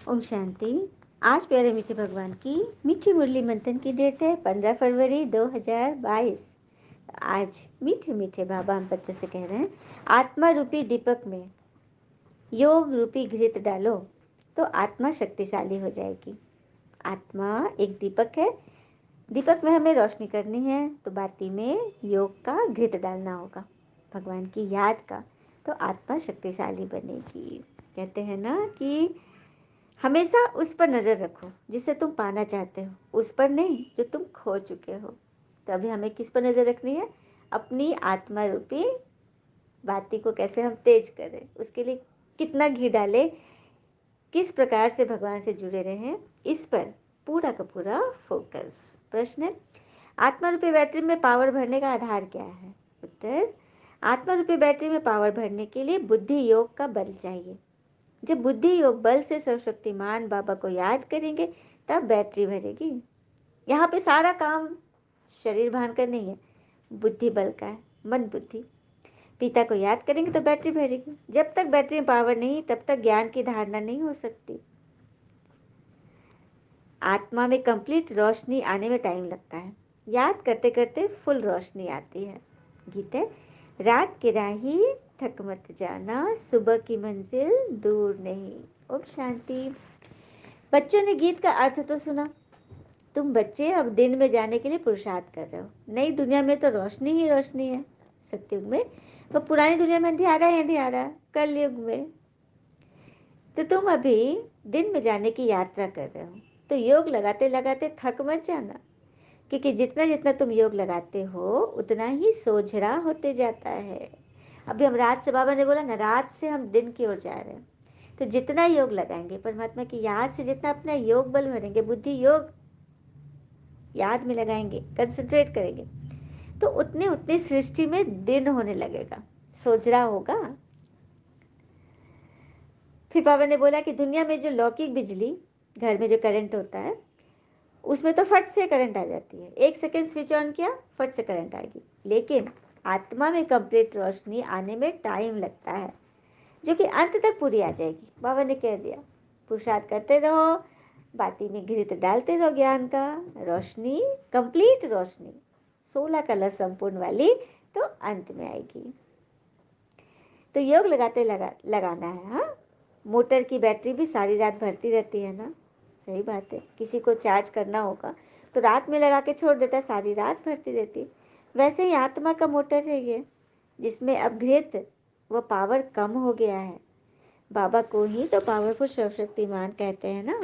ओम शांति। आज प्यारे मीठे भगवान की मीठी मुरली मंथन की डेट है 15 फरवरी 2022। आज मीठे मीठे बाबा हम बच्चों से कह रहे हैं, आत्मा रूपी दीपक में योग रूपी घृत डालो तो आत्मा शक्तिशाली हो जाएगी। आत्मा एक दीपक है, दीपक में हमें रोशनी करनी है तो बाती में योग का घृत डालना होगा, भगवान की याद का, तो आत्मा शक्तिशाली बनेगी। कहते हैं ना कि हमेशा उस पर नज़र रखो जिसे तुम पाना चाहते हो, उस पर नहीं जो तुम खो चुके हो। तो अभी हमें किस पर नज़र रखनी है? अपनी आत्मा रूपी बाती को कैसे हम तेज करें, उसके लिए कितना घी डालें, किस प्रकार से भगवान से जुड़े रहें, इस पर पूरा का पूरा फोकस। प्रश्न: आत्मा रूपी बैटरी में पावर भरने का आधार क्या है? उत्तर: आत्मा रूपी बैटरी में पावर भरने के लिए बुद्धि योग का बल चाहिए। जब बुद्धि योग बल से सर्वशक्तिमान बाबा को याद करेंगे तब बैटरी भरेगी। यहाँ पे सारा काम शरीर भान का नहीं है, बुद्धि बल का है, मन बुद्धि। पिता को याद करेंगे तो बैटरी भरेगी। जब तक बैटरी में पावर नहीं तब तक ज्ञान की धारणा नहीं हो सकती। आत्मा में कंप्लीट रोशनी आने में टाइम लगता है, याद करते करते फुल रोशनी आती है। गीत है, रात की राही थक मत जाना, सुबह की मंजिल दूर नहीं। ओम शांति। बच्चों ने गीत का अर्थ तो सुना। तुम बच्चे अब दिन में जाने के लिए पुरुषार्थ कर रहे हो। नई दुनिया में तो रोशनी ही रोशनी है, सत्युग में। तो पुरानी दुनिया में अंधियारा है, अंधियारा कलयुग में। तो तुम अभी दिन में जाने की यात्रा कर रहे हो, तो योग लगाते लगाते थक मत जाना, क्योंकि जितना जितना तुम योग लगाते हो उतना ही सोझरा होते जाता है। अभी हम रात से, बाबा ने बोला ना, रात से हम दिन की ओर जा रहे हैं। तो जितना योग लगाएंगे परमात्मा की याद से, जितना अपना योग बल भरेंगे, बुद्धि योग याद में लगाएंगे, कंसंट्रेट करेंगे, तो उतने उतनी सृष्टि में दिन होने लगेगा, सोझरा होगा। फिर बाबा ने बोला कि दुनिया में जो लौकिक बिजली, घर में जो करंट होता है, उसमें तो फट से करंट आ जाती है। 1 सेकेंड स्विच ऑन किया, फट से करंट आएगी। लेकिन आत्मा में कंप्लीट रोशनी आने में टाइम लगता है, जो कि अंत तक पूरी आ जाएगी। बाबा ने कह दिया, पुरुषार्थ करते रहो, बाती में घृत डालते रहो ज्ञान का, रोशनी, कंप्लीट रोशनी 16 कलश संपूर्ण वाली, तो अंत में आएगी। तो योग लगाना है। हाँ, मोटर की बैटरी भी सारी रात भरती रहती है ना, सही बात है। किसी को चार्ज करना होगा तो रात में लगा के छोड़ देता है, सारी रात भरती रहती। वैसे ही आत्मा का मोटर है ये, जिसमें अब घृत व पावर कम हो गया है। बाबा को ही तो पावरफुल सर्वशक्तिमान कहते हैं ना।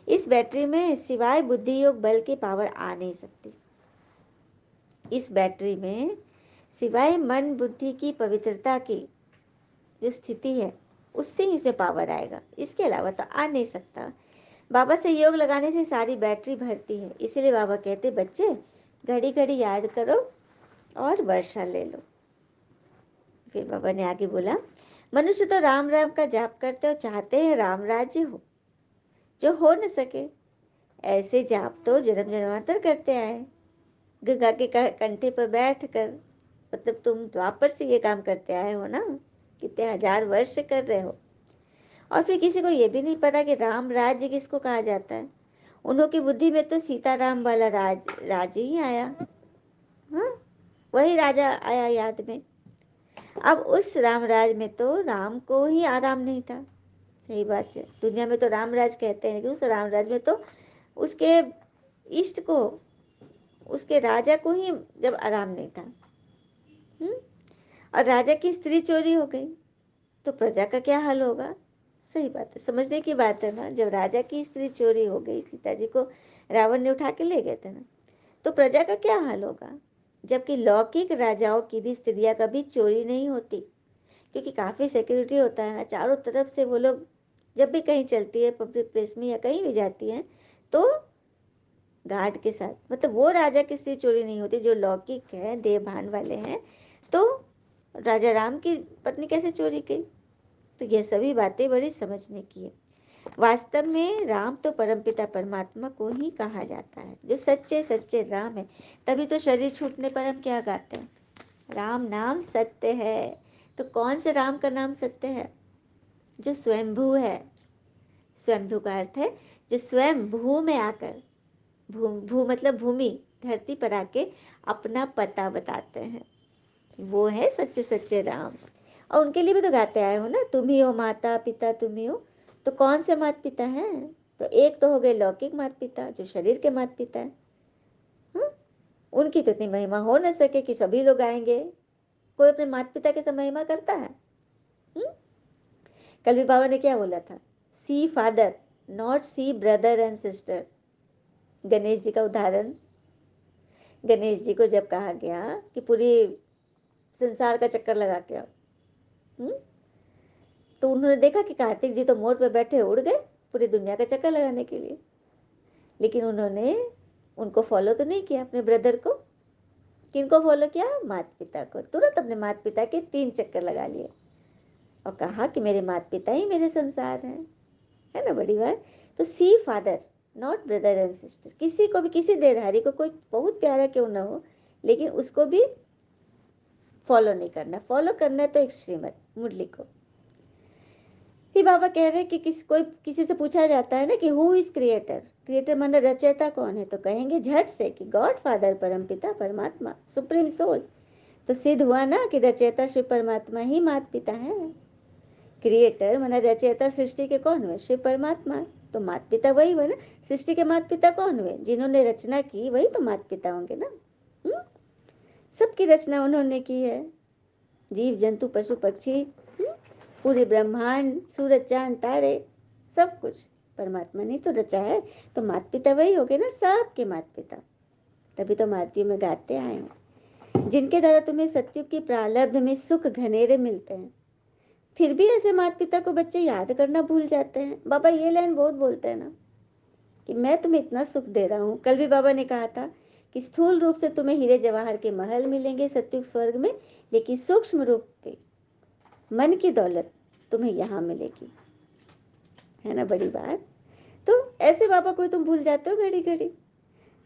इस बैटरी में सिवाय बुद्धि योग बल की पावर आ नहीं सकती। इस बैटरी में सिवाय मन बुद्धि की पवित्रता की जो स्थिति है, उससे ही से पावर आएगा, इसके अलावा तो आ नहीं सकता। बाबा से योग लगाने से सारी बैटरी भरती है। इसीलिए बाबा कहते, बच्चे घड़ी घड़ी याद करो और वर्षा ले लो। फिर बाबा ने आगे बोला, मनुष्य तो राम राम का जाप करते हो, चाहते हैं राम राज्य हो, जो हो न सके। ऐसे जाप तो जन्म जन्मांतर करते आए, गंगा के कंठे पर बैठ कर। मतलब तुम द्वापर से ये काम करते आए हो ना, कितने हजार वर्ष से कर रहे हो। और फिर किसी को ये भी नहीं पता कि राम राज्य किसको कहा जाता है। उन्हों की बुद्धि में तो सीताराम वाला राज ही आया। हाँ, वही राजा आया याद में। अब उस राम राज में तो राम को ही आराम नहीं था। सही बात है, दुनिया में तो राम राज कहते हैं, लेकिन उस राम राज में तो उसके इष्ट को, उसके राजा को ही जब आराम नहीं था। और राजा की स्त्री चोरी हो गई तो प्रजा का क्या हाल होगा? सही बात है, समझने की बात है ना। जब राजा की स्त्री चोरी हो गई, सीता जी को रावण ने उठा के ले गए थे ना, तो प्रजा का क्या हाल होगा? जबकि लौकिक राजाओं की भी स्त्रियां कभी चोरी नहीं होती, क्योंकि काफ़ी सिक्योरिटी होता है ना चारों तरफ से। वो लोग जब भी कहीं चलती है, पब्लिक प्लेस में या कहीं भी जाती हैं, तो गार्ड के साथ। मतलब वो राजा की स्त्री चोरी नहीं होती जो लौकिक है, देवभान वाले हैं। तो राजा राम की पत्नी कैसे चोरी की? तो ये सभी बातें बड़ी समझने की है। वास्तव में राम तो परमपिता परमात्मा को ही कहा जाता है, जो सच्चे सच्चे राम है। तभी तो शरीर छूटने पर हम क्या गाते हैं? राम नाम सत्य है। तो कौन से राम का नाम सत्य है? जो स्वयंभू है, स्वयंभू का अर्थ है जो स्वयं भू में आकर, भू मतलब भूमि, धरती पर आके अपना पता बताते हैं, वो है सच्चे सच्चे राम। और उनके लिए भी तो गाते आए हो ना, तुम ही हो माता पिता तुम ही हो। तो कौन से माता पिता हैं? तो एक तो हो गए लौकिक माता पिता जो शरीर के माता पिता है, उनकी तो इतनी महिमा हो न सके कि सभी लोग आएंगे। कोई अपने माता पिता के सब महिमा करता है? हुँ? कल भी बाबा ने क्या बोला था, see father not see brother and sister. Ganesh ji का उदाहरण, गणेश जी को जब कहा गया कि पूरी संसार का चक्कर लगा के आओ, तो उन्होंने देखा कि कार्तिक जी तो मोर पे बैठे उड़ गए पूरी दुनिया का चक्कर लगाने के लिए, लेकिन उन्होंने उनको फॉलो तो नहीं किया, अपने ब्रदर को। किनको फॉलो किया? माता पिता को। तुरंत अपने माता पिता के 3 चक्कर लगा लिए और कहा कि मेरे माता पिता ही मेरे संसार हैं। है ना बड़ी बात? तो see father not brother and sister. किसी को भी, किसी देहधारी को, कोई बहुत प्यारा क्यों ना हो, लेकिन उसको भी फॉलो नहीं करना। फॉलो करना है तो एक श्रीमत मुरली को। फिर बाबा कह रहे हैं कि कोई किसी से पूछा जाता है ना कि हु इज क्रिएटर, क्रिएटर माने रचयिता कौन है, तो कहेंगे झट से कि गॉड फादर, परम पिता, परमात्मा, सुप्रीम सोल। तो सिद्ध हुआ ना कि रचयिता शिव परमात्मा ही माता पिता है। क्रिएटर माने रचयिता सृष्टि के कौन हुए? शिव परमात्मा। तो माता पिता वही हुए ना। सृष्टि के माता पिता कौन हुए? जिन्होंने रचना की वही तो माता पिता होंगे ना। सबकी रचना उन्होंने की है, जीव जंतु पशु पक्षी, पूरे ब्रह्मांड, सूरज चांद तारे, सब कुछ परमात्मा ने तो रचा है। तो माता पिता वही हो गए ना, सबके माता पिता। तभी तो मारुति में गाते आए हैं, जिनके द्वारा तुम्हें सत्युग की प्रारब्ध में सुख घनेरे मिलते हैं, फिर भी ऐसे माता पिता को बच्चे याद करना भूल जाते हैं। बाबा ये लाइन बहुत बोलते हैं ना कि मैं तुम्हें इतना सुख दे रहा हूँ। कल भी बाबा ने कहा था कि स्थूल रूप से तुम्हें हीरे जवाहर के महल मिलेंगे सत्युग स्वर्ग में, लेकिन सूक्ष्म रूप पे मन की दौलत तुम्हें यहाँ मिलेगी। है ना बड़ी बात? तो ऐसे बाबा को तुम भूल जाते हो घड़ी घड़ी,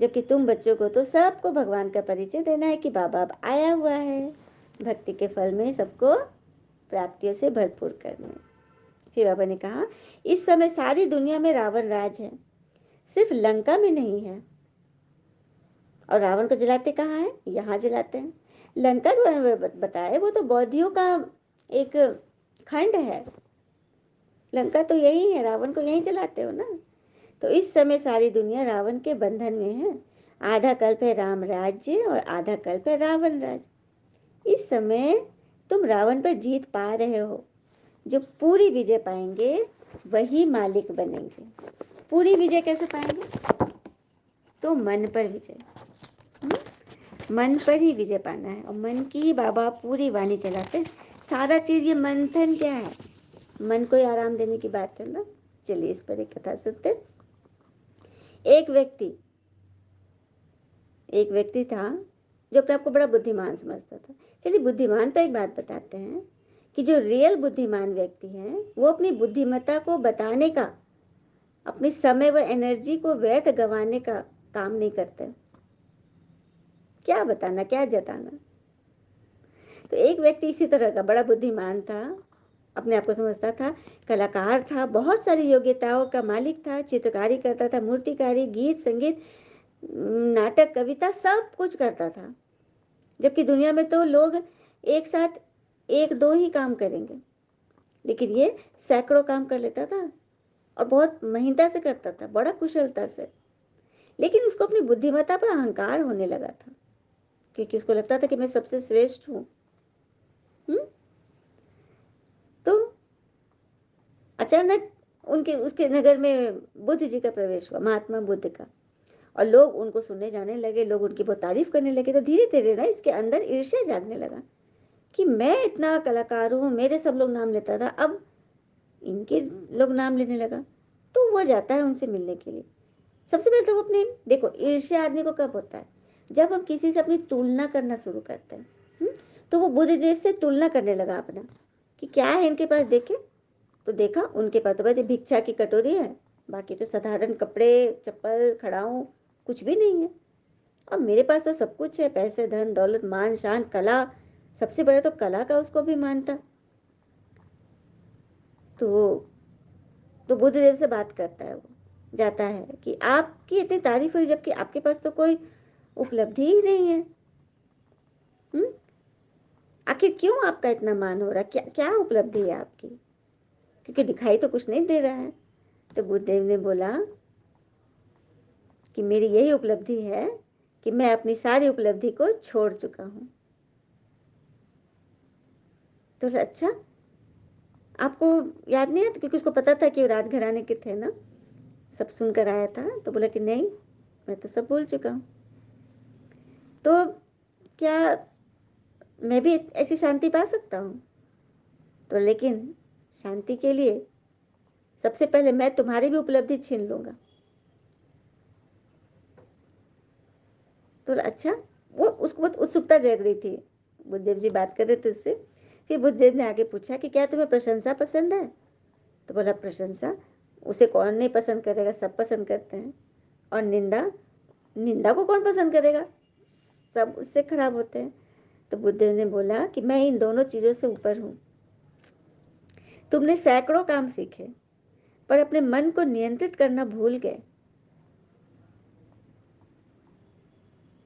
जबकि तुम बच्चों को तो सबको भगवान का परिचय देना है कि बाबा अब आया हुआ है भक्ति के फल में सबको प्राप्तियों से भरपूर करने। फिर बाबा ने कहा इस समय सारी दुनिया में रावण राज है, सिर्फ लंका में नहीं है। और रावण को जलाते कहाँ है? यहाँ जलाते हैं। लंका के बारे में बताया, वो तो बौद्धियों का एक खंड है। लंका तो यही है, रावण को यहीं जलाते हो ना। तो इस समय सारी दुनिया रावण के बंधन में है। आधा कल्प है राम राज्य और आधा कल्प है रावण राज। इस समय तुम रावण पर जीत पा रहे हो। जो पूरी विजय पाएंगे वही मालिक बनेंगे। पूरी विजय कैसे पाएंगे? तो मन पर विजय, मन पर ही विजय पाना है। और मन की ही बाबा पूरी वाणी चलाते हैं। सारा चीज ये मंथन क्या है? मन को आराम देने की बात है ना। चलिए इस पर एक कथा सुनते। एक व्यक्ति था जो अपने आप को बड़ा बुद्धिमान समझता था। चलिए बुद्धिमान पे एक बात बताते हैं कि जो रियल बुद्धिमान व्यक्ति है वो अपनी बुद्धिमत्ता को बताने का, अपने समय व एनर्जी को व्यर्थ गंवाने का काम नहीं करते। क्या बताना, क्या जताना। तो एक व्यक्ति इसी तरह का बड़ा बुद्धिमान था, अपने आप को समझता था, कलाकार था, बहुत सारी योग्यताओं का मालिक था, चित्रकारी करता था, मूर्तिकारी, गीत संगीत, नाटक, कविता, सब कुछ करता था। जबकि दुनिया में तो लोग एक साथ एक दो ही काम करेंगे, लेकिन ये सैकड़ों काम कर लेता था और बहुत महीनता से करता था, बड़ा कुशलता से। लेकिन उसको अपनी बुद्धिमत्ता पर अहंकार होने लगा था, क्योंकि उसको लगता था कि मैं सबसे श्रेष्ठ हूँ। तो अचानक उनके उसके नगर में बुद्ध जी का प्रवेश हुआ, महात्मा बुद्ध का। और लोग उनको सुनने जाने लगे, लोग उनकी बहुत तारीफ करने लगे। तो धीरे धीरे ना इसके अंदर ईर्ष्या जागने लगा कि मैं इतना कलाकार हूँ, मेरे सब लोग नाम लेता था, अब इनके लोग नाम लेने लगा। तो वो जाता है उनसे मिलने के लिए। सबसे पहले तो वो अपनी, देखो ईर्ष्या आदमी को कब होता है? जब हम किसी से अपनी तुलना करना शुरू करते हैं। तो वो बुद्धदेव से तुलना करने लगा अपना कि क्या है इनके पास। देखे तो देखा उनके पास तो बस भिक्षा की कटोरी है, बाकी तो साधारण कपड़े चप्पल खड़ाऊं कुछ भी नहीं है। और मेरे पास तो सब कुछ है, पैसे धन दौलत मान शान कला, सबसे बड़ा तो कला का उसको भी मान था। तो तो बुद्धदेव से बात करता है, वो जाता है कि आपकी इतनी तारीफ हुई जबकि आपके पास तो कोई उपलब्धि ही नहीं है। हम्म, आखिर क्यों आपका इतना मान हो रहा, क्या क्या उपलब्धि है आपकी, क्योंकि दिखाई तो कुछ नहीं दे रहा है। तो बुद्धदेव ने बोला कि मेरी यही उपलब्धि है कि मैं अपनी सारी उपलब्धि को छोड़ चुका हूँ। तो अच्छा, आपको याद नहीं आता, क्योंकि उसको पता था कि वो राजघराने के थे ना, सब सुनकर आया था। तो बोला कि नहीं, मैं तो सब भूल चुका हूँ। तो क्या मैं भी ऐसी शांति पा सकता हूँ? तो लेकिन शांति के लिए सबसे पहले मैं तुम्हारी भी उपलब्धि छीन लूंगा। तो अच्छा, वो उसको बहुत उत्सुकता जग रही थी। बुद्धदेव जी बात कर रहे थे उससे। फिर बुद्धदेव ने आगे पूछा कि क्या तुम्हें प्रशंसा पसंद है? तो बोला प्रशंसा, उसे कौन नहीं पसंद करेगा, सब पसंद करते हैं। और निंदा, निंदा को कौन पसंद करेगा, सब उससे खराब होते हैं। तो बुद्धदेव ने बोला कि मैं इन दोनों चीज़ों से ऊपर हूँ। तुमने सैकड़ों काम सीखे पर अपने मन को नियंत्रित करना भूल गए।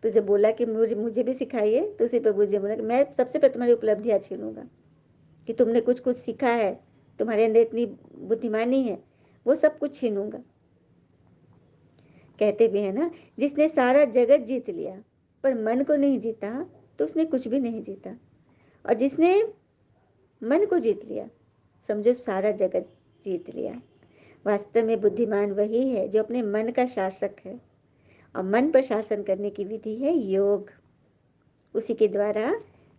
तो जब बोला कि मुझे मुझे भी सिखाइए, तो उसी पर बुद्धदेव बोला कि मैं सबसे पहले तुम्हारी उपलब्धियाँ छीनूंगा कि तुमने कुछ कुछ सीखा है, तुम्हारे अंदर इतनी बुद्धिमानी है, वो सब कुछ छीनूंगा। कहते भी है ना, जिसने सारा जगत जीत लिया पर मन को नहीं जीता तो उसने कुछ भी नहीं जीता। और जिसने मन को जीत लिया, समझो सारा जगत जीत लिया। वास्तव में बुद्धिमान वही है जो अपने मन का शासक है, और मन पर शासन करने की विधि है योग। उसी के द्वारा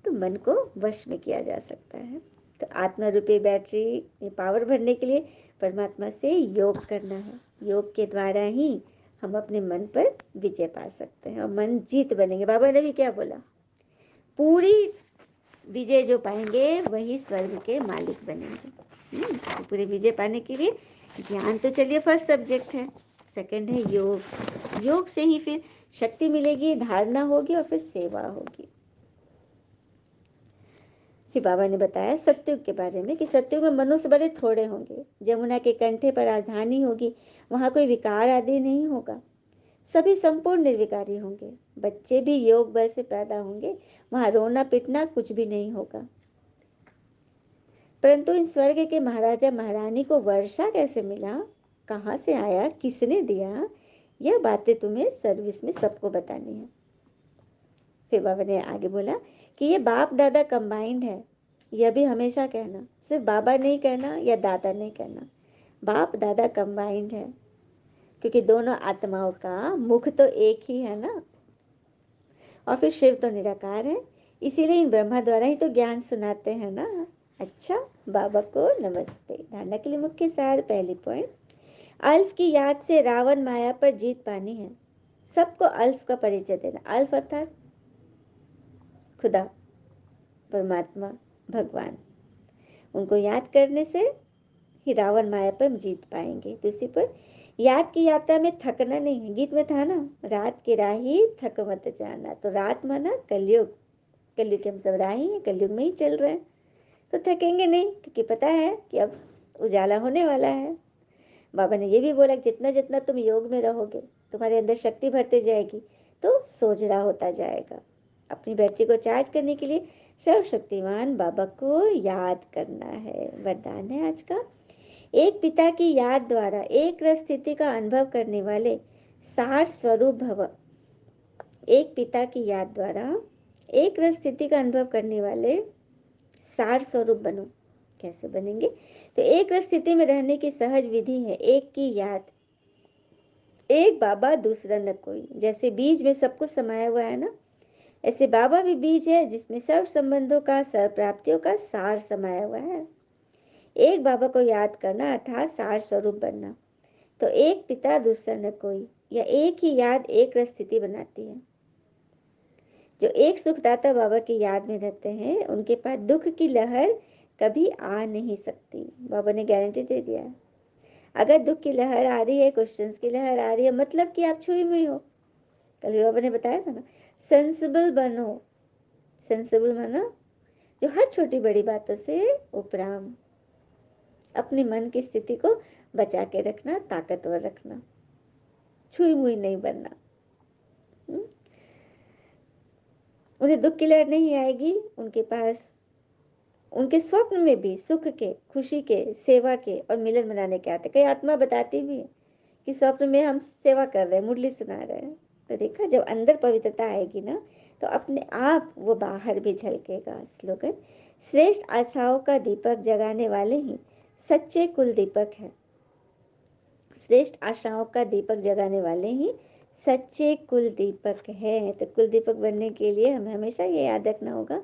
तो मन को वश में किया जा सकता है। तो आत्मा रूपी बैटरी में पावर भरने के लिए परमात्मा से योग करना है। योग के द्वारा ही हम अपने मन पर विजय पा सकते हैं और मन जीत बनेंगे। बाबा ने भी क्या बोला, पूरी विजय जो पाएंगे वही स्वर्ग के मालिक बनेंगे। तो पूरे विजय पाने के लिए ज्ञान तो चलिए फर्स्ट सब्जेक्ट है, सेकंड है योग। योग से ही फिर शक्ति मिलेगी, धारणा होगी और फिर सेवा होगी। फिर बाबा ने बताया सत्युग के बारे में कि सत्युग में मनुष्य बड़े थोड़े होंगे, जमुना के कंठे पर राजधानी होगी, वहाँ कोई विकार आदि नहीं होगा, सभी संपूर्ण निर्विकारी होंगे। बच्चे भी योग बल से पैदा होंगे, वहाँ रोना पिटना कुछ भी नहीं होगा। परंतु इन स्वर्ग के महाराजा महारानी को वर्षा कैसे मिला, कहाँ से आया, किसने दिया, यह बातें तुम्हें सर्विस में सबको बतानी है। फिर बाबा ने आगे बोला कि ये बाप दादा कंबाइंड है, यह भी हमेशा कहना, सिर्फ बाबा नहीं कहना या दादा नहीं कहना, बाप दादा कंबाइंड है, क्योंकि दोनों आत्माओं का मुख तो एक ही है ना, और फिर शिव तो निराकार है, इसीलिए इन ब्रह्मा द्वारा ही तो ज्ञान सुनाते हैं ना। अच्छा, बाबा को नमस्ते। धारणा के लिए मुख्य सार, पहली पॉइंट, अल्फ की याद से रावण माया पर जीत पानी है। सबको अल्फ का परिचय देना। अल्फ अर्थात खुदा, परमात्मा, भगवान, उनको याद करने से ही रावण माया पर हम जीत पाएंगे। तो इसी पर याद की यात्रा में थकना नहीं है। गीत में था ना, रात की राही थक मत जाना। तो रात माना कलयुग, कलयुग के हम सब राही हैं, कलयुग में ही चल रहे हैं, तो थकेंगे नहीं, क्योंकि पता है कि अब उजाला होने वाला है। बाबा ने ये भी बोला कि जितना जितना तुम योग में रहोगे, तुम्हारे अंदर शक्ति भरते जाएगी, तो सोझरा होता जाएगा। अपनी बैटरी को चार्ज करने के लिए सर्वशक्तिमान बाबा को याद करना है। वरदान है आज का, एक पिता की याद द्वारा एक रस स्थिति का अनुभव करने वाले सार स्वरूप भव। एक पिता की याद द्वारा एक रस स्थिति का अनुभव करने वाले सार स्वरूप बनो। कैसे बनेंगे? तो एक रस स्थिति में रहने की सहज विधि है एक की याद, एक बाबा दूसरा न कोई। जैसे बीज में सब कुछ समाया हुआ है ना, ऐसे बाबा भी बीज है जिसमें सर्व संबंधों का, सर्व प्राप्तियों का सार समाया हुआ है। एक बाबा को याद करना अर्थात सार स्वरूप बनना। तो एक पिता दूसरा न कोई, या एक ही याद एक रस स्थिति बनाती है। जो एक सुखदाता बाबा की याद में रहते हैं, उनके पास दुख की लहर कभी आ नहीं सकती। बाबा ने गारंटी दे दिया है। अगर दुख की लहर आ रही है, क्वेश्चंस की लहर आ रही है, मतलब कि आप छुई हुई हो। कल बाबा ने बताया था ना, सेंसिबल बनो। सेंसिबल माना जो हर छोटी बड़ी बातों से उपराम, अपने मन की स्थिति को बचा के रखना, ताकतवर रखना, छुई मुई नहीं बनना। उन्हें दुख की लहर नहीं आएगी, उनके पास उनके स्वप्न में भी सुख के, खुशी के, सेवा के और मिलन मनाने के आते। कई आत्मा बताती भी है कि स्वप्न में हम सेवा कर रहे हैं, मुरली सुना रहे हैं। तो देखा, जब अंदर पवित्रता आएगी ना, तो अपने आप वो बाहर भी झलकेगा। स्लोगन, श्रेष्ठ आशाओं का दीपक जगाने वाले ही सच्चे कुल दीपक है। श्रेष्ठ आशाओं का दीपक जगाने वाले ही सच्चे कुल दीपक है। तो कुल दीपक बनने के लिए हमें हमेशा ये याद रखना होगा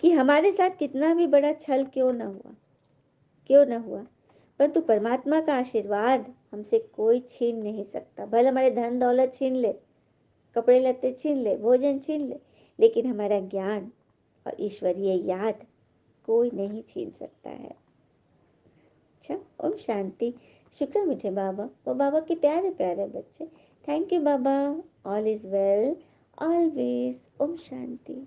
कि हमारे साथ कितना भी बड़ा छल क्यों ना हुआ, परंतु परमात्मा का आशीर्वाद हमसे कोई छीन नहीं सकता। भले हमारे धन दौलत छीन ले, कपड़े लत्ते छीन ले, भोजन छीन ले, लेकिन हमारा ज्ञान और ईश्वरीय याद कोई नहीं छीन सकता है। अच्छा, ओम शांति। शुक्र मीठे बाबा, वो बाबा के प्यारे प्यारे बच्चे। Thank you Baba. All is well always. Om Shanti.